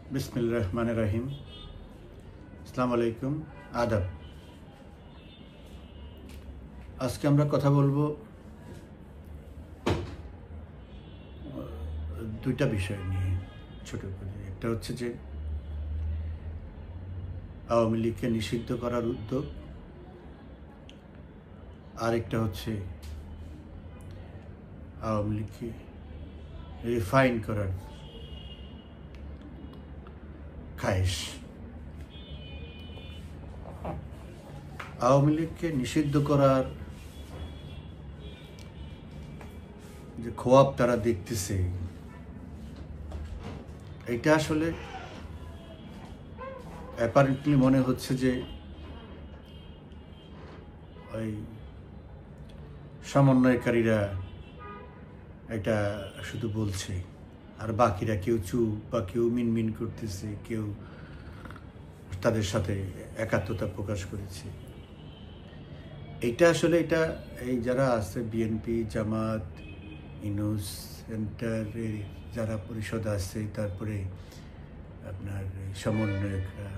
बिस्मिल्लाह रहमान रहीम। अस्सलामु आलैकुम, आदाब। আজকে আমরা কথা বলবো দুইটা বিষয় নিয়ে ছোট করে। একটা হচ্ছে যে আওয়ামী লীগকে নিষিদ্ধ করার উদ্যোগ, আর একটা হচ্ছে আওয়ামী লীগকে রিফাইন করার খায়েশ। আওয়ামী লীগকে নিষিদ্ধ করার যে খোয়াব তারা দেখতেছে, এটা আসলে অ্যাপারেন্টলি মনে হচ্ছে যে ওই সমন্বয়কারীরা এটা শুধু বলছে, আর বাকিরা কেউ চুপ বা কেউ মিনমিন করতেছে, কেউ তাদের সাথে একাত্মতা প্রকাশ করেছে। এটা আসলে এই যারা আছে বিএনপি, জামাত, ইউনূস সেন্টারের যারা পরিষদ আছে, তারপরে আপনার সমন্বয়করা,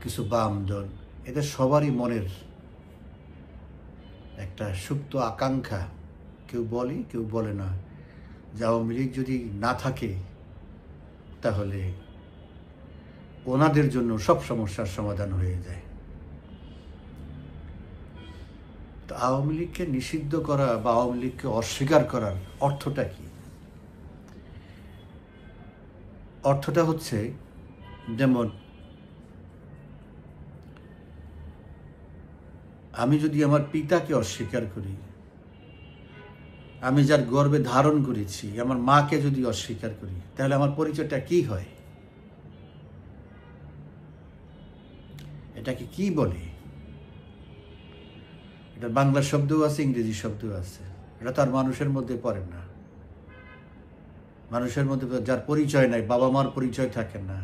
কিছু বাম দল, এদের সবারই মনের একটা সুপ্ত আকাঙ্ক্ষা, কেউ বলে কেউ বলে না, যে আওয়ামী লীগ যদি না থাকে তাহলে ওনাদের জন্য সব সমস্যার সমাধান হয়ে যায়। তো আওয়ামী লীগকে নিষিদ্ধ করা বা আওয়ামী লীগকে অস্বীকার করার অর্থটা কি? অর্থটা হচ্ছে, যেমন আমি যদি আমার পিতাকে অস্বীকার করি, আমি যার গর্ভে ধারণ করেছি আমার মাকে যদি অস্বীকার করি, তাহলে আমার পরিচয়টা কি হয়? এটাকে কি বলে? এটা বাংলা শব্দও আছে, ইংরেজি শব্দও আছে। এটা তো আর মানুষের মধ্যে পড়ে না। মানুষের মধ্যে যার পরিচয় নাই, বাবা মার পরিচয় থাকে না,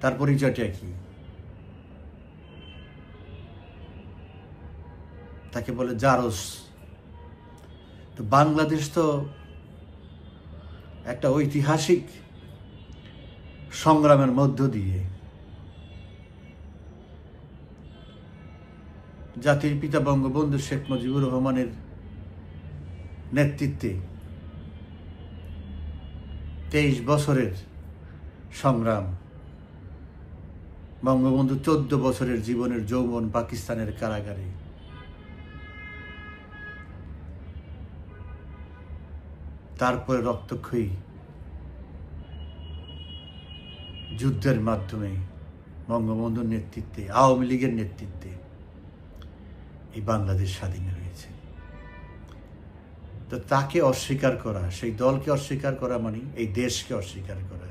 তার পরিচয়টা কি? তাকে বলে জারস। তো বাংলাদেশ তো একটা ঐতিহাসিক সংগ্রামের মধ্য দিয়ে জাতির পিতা বঙ্গবন্ধু শেখ মুজিবুর রহমানের নেতৃত্বে 23 বছরের সংগ্রাম, বঙ্গবন্ধু 14 বছরের জীবনের যৌবন পাকিস্তানের কারাগারে, তারপরে রক্তক্ষয়ী যুদ্ধের মাধ্যমে বঙ্গবন্ধুর নেতৃত্বে, আওয়ামী লীগের নেতৃত্বে এই বাংলাদেশ স্বাধীন হয়েছে। তো তাকে অস্বীকার করা, সেই দলকে অস্বীকার করা মানে এই দেশকে অস্বীকার করা।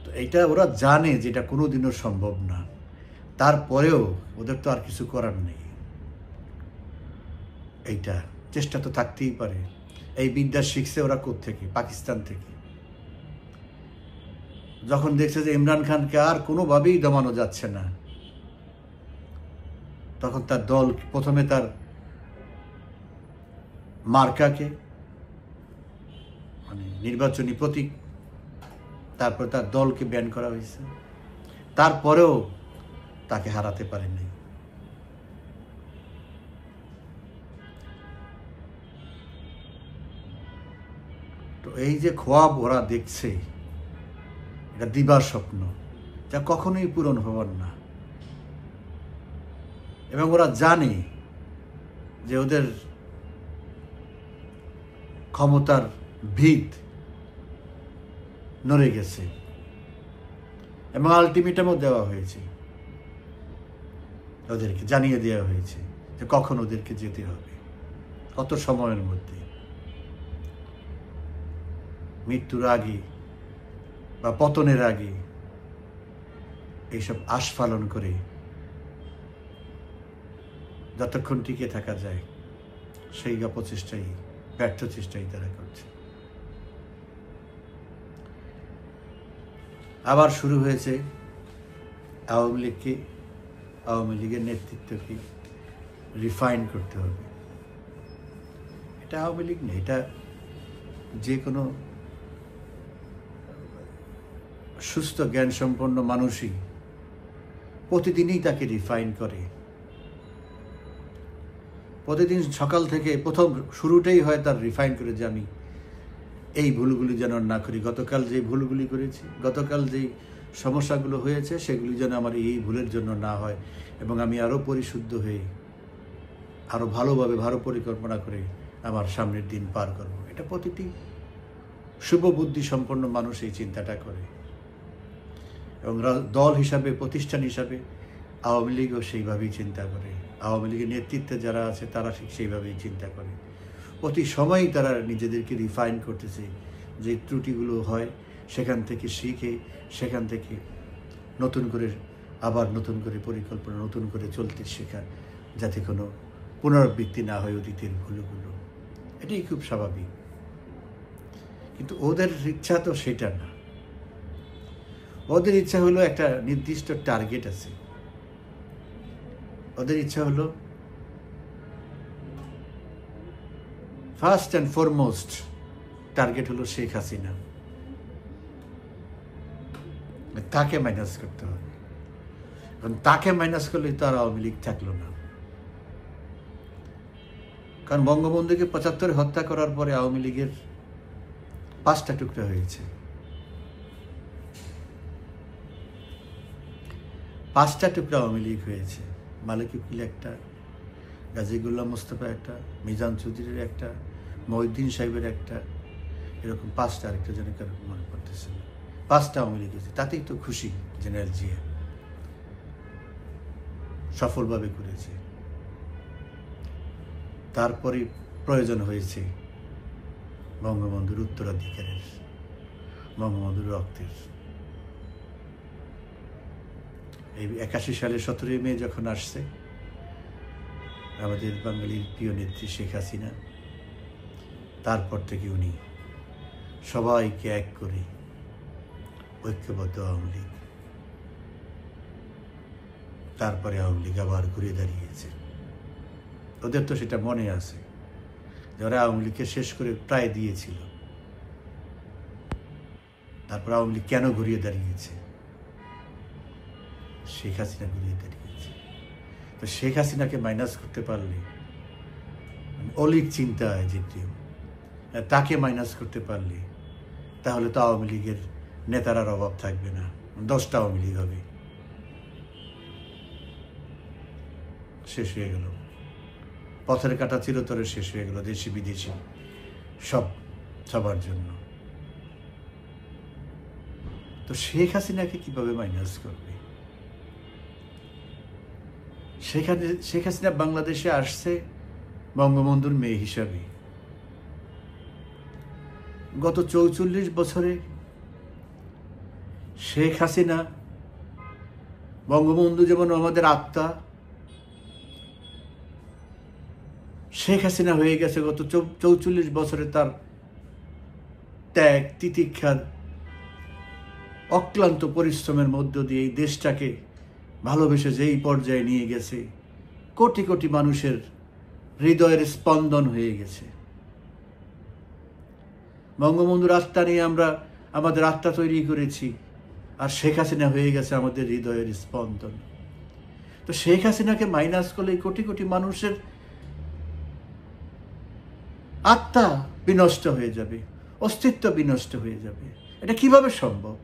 তো এটা ওরা জানে যে এটা কোনোদিনও সম্ভব না, তারপরেও ওদের তো আর কিছু করার নেই। এইটা চেষ্টা তো থাকতেই পারে। এই বিদ্যা শিখছে ওরা কোত্থেকে? পাকিস্তান থেকে। যখন দেখছে যে ইমরান খানকে আর কোনোভাবেই দমানো যাচ্ছে না, তখন তার দল প্রথমে তার মার্কাকে, মানে নির্বাচনী প্রতীক, তারপর তার দলকে ব্যান করা হয়েছে, তারপরেও তাকে হারাতে পারেনি। তো এই যে খোয়াব ওরা দেখছে, এটা দিবার স্বপ্ন, যা কখনোই পূরণ হবার না। এবং ওরা জানে যে ওদের ক্ষমতার ভিত নড়ে গেছে, এবং আলটিমেটামও দেওয়া হয়েছে, ওদেরকে জানিয়ে দেওয়া হয়েছে যে কখন ওদেরকে যেতে হবে, কত সময়ের মধ্যে, মৃত্যুর আগে বা পতনের আগে এইসব আস্ফালন করে যতক্ষণ টিকে থাকা যায় সেই অপচেষ্টাই, ব্যর্থ চেষ্টাই তারা করছে। আবার শুরু হয়েছে আওয়ামী লীগকে, আওয়ামী লীগের নেতৃত্বকে রিফাইন করতে হবে। এটা আওয়ামী লীগ নেই, এটা যে কোনো সুস্থ জ্ঞান সম্পন্ন মানুষই প্রতিদিনই তাকে রিফাইন করে। প্রতিদিন সকাল থেকে প্রথম শুরুটাই হয় তার রিফাইন করে, যে আমি এই ভুলগুলি যেন না করি, গতকাল যে ভুলগুলি করেছি, গতকাল যেই সমস্যাগুলো হয়েছে সেগুলি যেন আমার এই ভুলের জন্য না হয়, এবং আমি আরও পরিশুদ্ধ হয়ে আরও ভালোভাবে ভালো পরিকল্পনা করে আমার সামনের দিন পার করব। এটা প্রতিটি শুভবুদ্ধি সম্পন্ন মানুষ এই চিন্তাটা করে, এবং দল হিসাবে, প্রতিষ্ঠান হিসাবে আওয়ামী লীগও সেইভাবেই চিন্তা করে। আওয়ামী লীগের নেতৃত্বে যারা আছে তারা ঠিক সেইভাবেই চিন্তা করে। প্রতি সময়ই তারা নিজেদেরকে রিফাইন করতেছে, যে ত্রুটিগুলো হয় সেখান থেকে শিখে, সেখান থেকে নতুন করে আবার নতুন করে পরিকল্পনা, নতুন করে চলতে শেখা, যাতে কোনো পুনরাবৃত্তি না হয় অতীতের ভুলগুলো। এটাই খুব স্বাভাবিক। কিন্তু ওদের ইচ্ছা তো সেটা না। ওদের ইচ্ছা হলো একটা নির্দিষ্ট টার্গেট আছে। ওদের ইচ্ছা হলো ফার্স্ট অ্যান্ড ফরমোস্ট টার্গেট হলো শেখ হাসিনা, তাকে মাইনাস করতে হবে। কারণ তাকে মাইনাস করলে তো আর আওয়ামী লীগ থাকলো না। কারণ বঙ্গবন্ধুকে ৭৫ হত্যা করার পরে আওয়ামী লীগের 5টা টুকরা হয়েছে। 5টা টুকরা আওয়ামী লীগ হয়েছে। মালিক উকিল একটা, গাজী গোলাম মোস্তফা একটা, মিজান চৌধুরীর একটা, মহিউদ্দিন সাহেবের একটা, এরকম 5টা, আরেকটা যেন কারো মনে করতেছে না। 5টা আওয়ামী লীগ হয়েছে। তাতেই তো খুশি জেনারেল জিয়া, সফলভাবে করেছে। তারপরে প্রয়োজন হয়েছে বঙ্গবন্ধুর উত্তরাধিকারের, বঙ্গবন্ধুর রক্তের। এই 81 সালের 17 মে যখন আসছে আমাদের বাঙালির প্রিয় নেত্রী শেখ হাসিনা, তারপর থেকে উনি সবাইকে এক করে ঐক্যবদ্ধ আওয়ামী লীগ, তারপরে আওয়ামী লীগ আবার ঘুরে দাঁড়িয়েছে। ওদের তো সেটা মনে আছে, যারা আওয়ামী লীগকে শেষ করে প্রায় দিয়েছিল। তারপর আওয়ামী লীগ কেন ঘুরিয়ে দাঁড়িয়েছে? শেখ হাসিনা ঘুরিয়ে দাঁড়িয়েছে। তো শেখ হাসিনাকে মাইনাস করতে পারলে, অলিক চিন্তায় যেটি, তাকে মাইনাস করতে পারলে তাহলে তো আওয়ামী লীগের নেতারার অভাব থাকবে না। 10টা আওয়ামী লীগ হবে, শেষ হয়ে গেল। পথের কাটা চিরতরে শেষ হয়ে গেল, দেশি বিদেশি সবার জন্য। তো শেখ হাসিনাকে কিভাবে মাইনাস করবে? শেখ হাসিনা বাংলাদেশে আসছে বঙ্গবন্ধুর মেয়ে হিসাবে। গত 44 বছরে শেখ হাসিনা, বঙ্গবন্ধু যেমন আমাদের আত্মা, শেখ হাসিনা হয়ে গেছে গত 44 বছরে তার ত্যাগ, তিতিক্ষার, অক্লান্ত পরিশ্রমের মধ্য দিয়ে এই দেশটাকে ভালোবেসে যেই পর্যায়ে নিয়ে গেছে, কোটি কোটি মানুষের হৃদয়ের স্পন্দন হয়ে গেছে। বঙ্গবন্ধুর আত্মা নিয়ে আমরা আমাদের আত্মা তৈরি করেছি, আর শেখ হাসিনা হয়ে গেছে আমাদের হৃদয়ের স্পন্দন। তো শেখ হাসিনাকে মাইনাস করলে কোটি কোটি মানুষের আত্মা বিনষ্ট হয়ে যাবে, অস্তিত্ব বিনষ্ট হয়ে যাবে। এটা কিভাবে সম্ভব?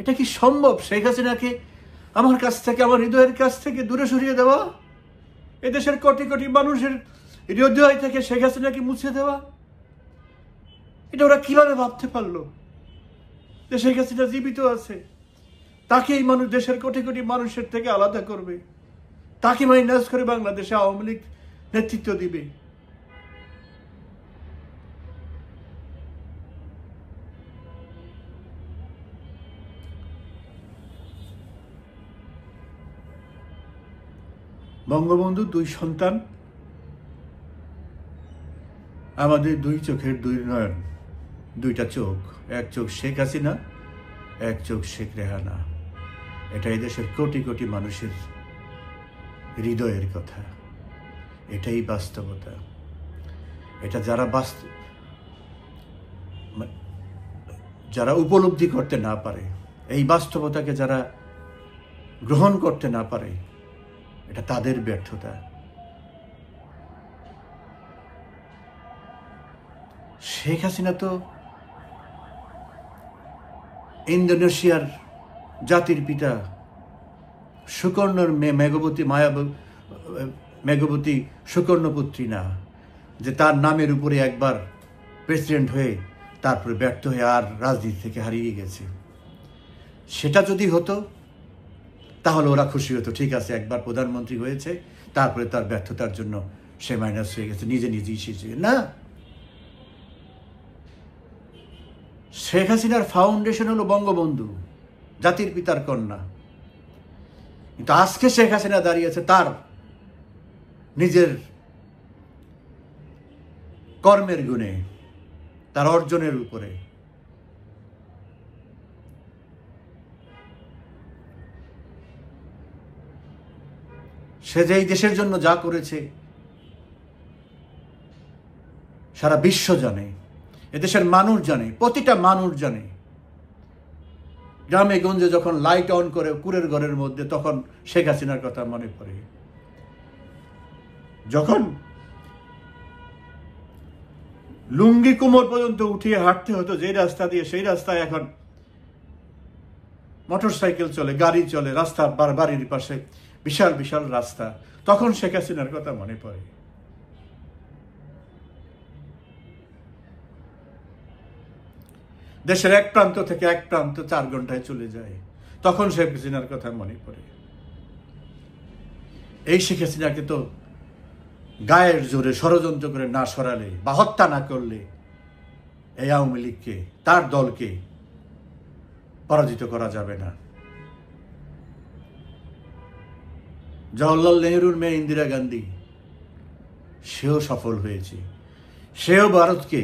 এটা কি সম্ভব শেখ হাসিনাকে আমার কাছ থেকে, আমার হৃদয়ের কাছ থেকে দূরে সরিয়ে দেওয়া? এদেশের কোটি কোটি মানুষের হৃদয় থেকে শেখ হাসিনাকে মুছে দেওয়া? এটা ওরা কিভাবে ভাবতে পারলো যে শেখ হাসিনা জীবিত আছে, তাকে এই মানুষ দেশের কোটি কোটি মানুষের থেকে আলাদা করবে, তাকে মাইনাস করে বাংলাদেশে আওয়ামী লীগ নেতৃত্ব দিবে? বঙ্গবন্ধু 2 সন্তান, আমাদের 2 চোখের 2 নয়ন, 2টা চোখ। এক চোখ শেখ হাসিনা, এক চোখ শেখ রেহানা। এটা এই দেশের কোটি কোটি মানুষের হৃদয়ের কথা। এটাই বাস্তবতা। এটা যারা যারা উপলব্ধি করতে না পারে, এই বাস্তবতাকে যারা গ্রহণ করতে না পারে, এটা তাদের ব্যর্থতা। শেখ হাসিনা তো ইন্দোনেশিয়ার জাতির পিতা সুকর্ণর মেঘবতী সুকর্ণপুত্রী না, যে তার নামের উপরে একবার প্রেসিডেন্ট হয়ে তারপরে ব্যর্থ হয়ে আর রাজনীতি থেকে হারিয়ে গেছে। সেটা যদি হতো তাহলে ওরা খুশি হতো, ঠিক আছে একবার প্রধানমন্ত্রী হয়েছে, তারপরে তার ব্যর্থতার জন্য সে মাইনাস হয়ে গেছে, নিজে নিজেই শিখছে না। শেখ হাসিনার ফাউন্ডেশন হলো বঙ্গবন্ধু, জাতির পিতার কন্যা। কিন্তু আজকে শেখ হাসিনা দাঁড়িয়েছে তার নিজের কর্মের গুণে, তার অর্জনের উপরে। সে যে এই দেশের জন্য যা করেছে সারা বিশ্ব জানে, এদেশের মানুষ জানে, প্রতিটা মানুষ জানে। গ্রামে গঞ্জে যখন লাইট অন করে কুড়ের ঘরের মধ্যে, তখন শেখ হাসিনার কথা মনে পড়ে। যখন লুঙ্গি কোমর পর্যন্ত উঠিয়ে হাঁটতে হতো যে রাস্তা দিয়ে, সেই রাস্তায় এখন মোটরসাইকেল চলে, গাড়ি চলে, রাস্তা বাড়ির পাশে বিশাল বিশাল রাস্তা, তখন শেখ হাসিনার কথা মনে পড়ে। দেশের এক প্রান্ত থেকে এক প্রান্ত 4 ঘন্টায় চলে যায়, তখন শেখ হাসিনার কথা মনে পড়ে। এই শেখ হাসিনাকে তো গায়ের জোরে ষড়যন্ত্র করে না সরালে বা হত্যা না করলে এই আওয়ামী লীগকে, তার দলকে পরাজিত করা যাবে না। জওহরলাল নেহরুর মেয়ে ইন্দিরা গান্ধী, সেও সফল হয়েছে, সেও ভারতকে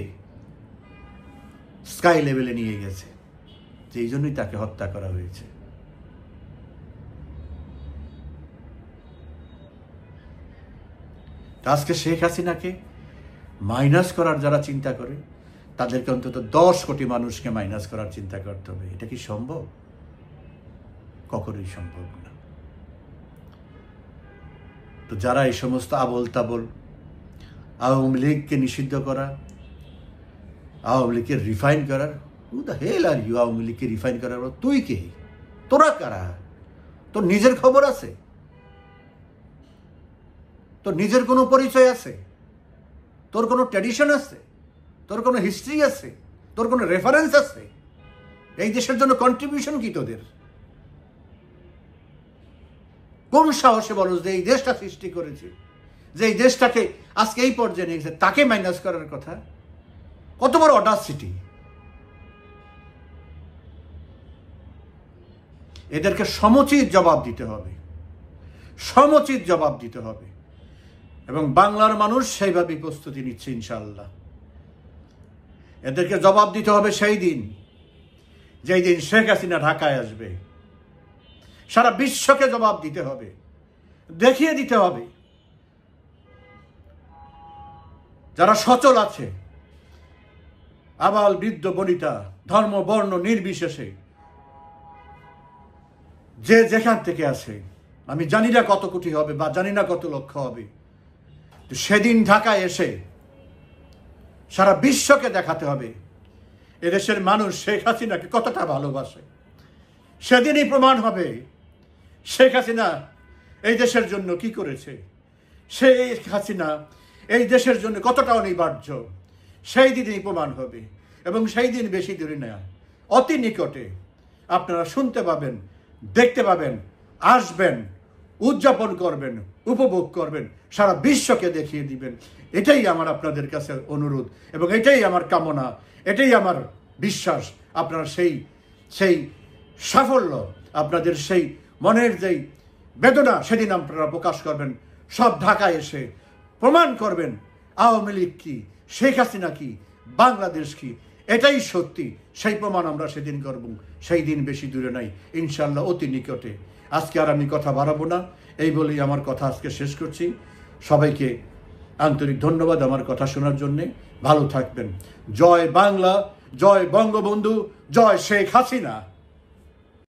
স্কাই লেভেলে নিয়ে গেছে, এই জন্যই তাকে হত্যা করা হয়েছে। আজকে শেখ হাসিনাকে মাইনাস করার যারা চিন্তা করে, তাদেরকে অন্তত 10 কোটি মানুষকে মাইনাস করার চিন্তা করতে হবে। এটা কি সম্ভব? কখনোই সম্ভব না। তো যারা এই সমস্ত আবল তাবল আওয়ামী লীগকে নিষিদ্ধ করা, আওয়ামী লীগকে রিফাইন করার, who the hell are you? Awami লীগকে রিফাইন করার তুই কে? তোরা কারা? তোর নিজের খবর আছে? তোর নিজের কোনো পরিচয় আছে? তোর কোনো ট্র্যাডিশন আছে? তোর কোনো হিস্ট্রি আছে? তোর কোনো রেফারেন্স আছে? এই দেশের জন্য কন্ট্রিবিউশন কি তোদের? কোন সাহসে বলো যে এই দেশটা সৃষ্টি করেছে, যে এই দেশটাকে আজকে এই পর্যায়ে নিয়ে গেছে, তাকে মাইনাস করার কথা? কত বড় অডাসিটি! এদেরকে সমুচিত জবাব দিতে হবে, সমুচিত জবাব দিতে হবে। এবং বাংলার মানুষ সেইভাবেই প্রস্তুতি নিচ্ছে ইনশাআল্লাহ। এদেরকে জবাব দিতে হবে সেই দিন, যেই দিন শেখ হাসিনা ঢাকায় আসবে। সারা বিশ্বকে জবাব দিতে হবে, দেখিয়ে দিতে হবে যারা সচল আছে, আবাল বৃদ্ধ বনিতা, ধর্ম বর্ণ নির্বিশেষে যে যেখান থেকে আছে, আমি জানি না কত কোটি হবে বা জানি না কত লক্ষ হবে, সেদিন ঢাকায় এসে সারা বিশ্বকে দেখাতে হবে এদেশের মানুষ শেখ হাসিনাকে কতটা ভালোবাসে। সেদিনই প্রমাণ হবে শেখ হাসিনা এই দেশের জন্য কি করেছে, শেখ হাসিনা এই দেশের জন্য কতটা অনিবার্য, সেই দিনই প্রমাণ হবে। এবং সেই দিন বেশি দূরে না, অতি নিকটে আপনারা শুনতে পাবেন, দেখতে পাবেন, আসবেন, উদযাপন করবেন, উপভোগ করবেন, সারা বিশ্বকে দেখিয়ে দিবেন। এটাই আমার আপনাদের কাছে অনুরোধ এবং এটাই আমার কামনা, এটাই আমার বিশ্বাস। আপনারা সেই সাফল্য, আপনাদের সেই মনের যেই বেদনা, সেদিন আপনারা প্রকাশ করবেন, সব ঢাকায় এসে প্রমাণ করবেন আওয়ামী লীগ কি, শেখ হাসিনা কি, বাংলাদেশ কি। এটাই সত্যি, সেই প্রমাণ আমরা সেদিন করব। সেই দিন বেশি দূরে নাই, ইনশাল্লাহ অতি নিকটে। আজকে আর আমি কথা বাড়াবো না, এই বলেই আমার কথা আজকে শেষ করছি। সবাইকে আন্তরিক ধন্যবাদ আমার কথা শোনার জন্যে। ভালো থাকবেন। জয় বাংলা, জয় বঙ্গবন্ধু, জয় শেখ হাসিনা।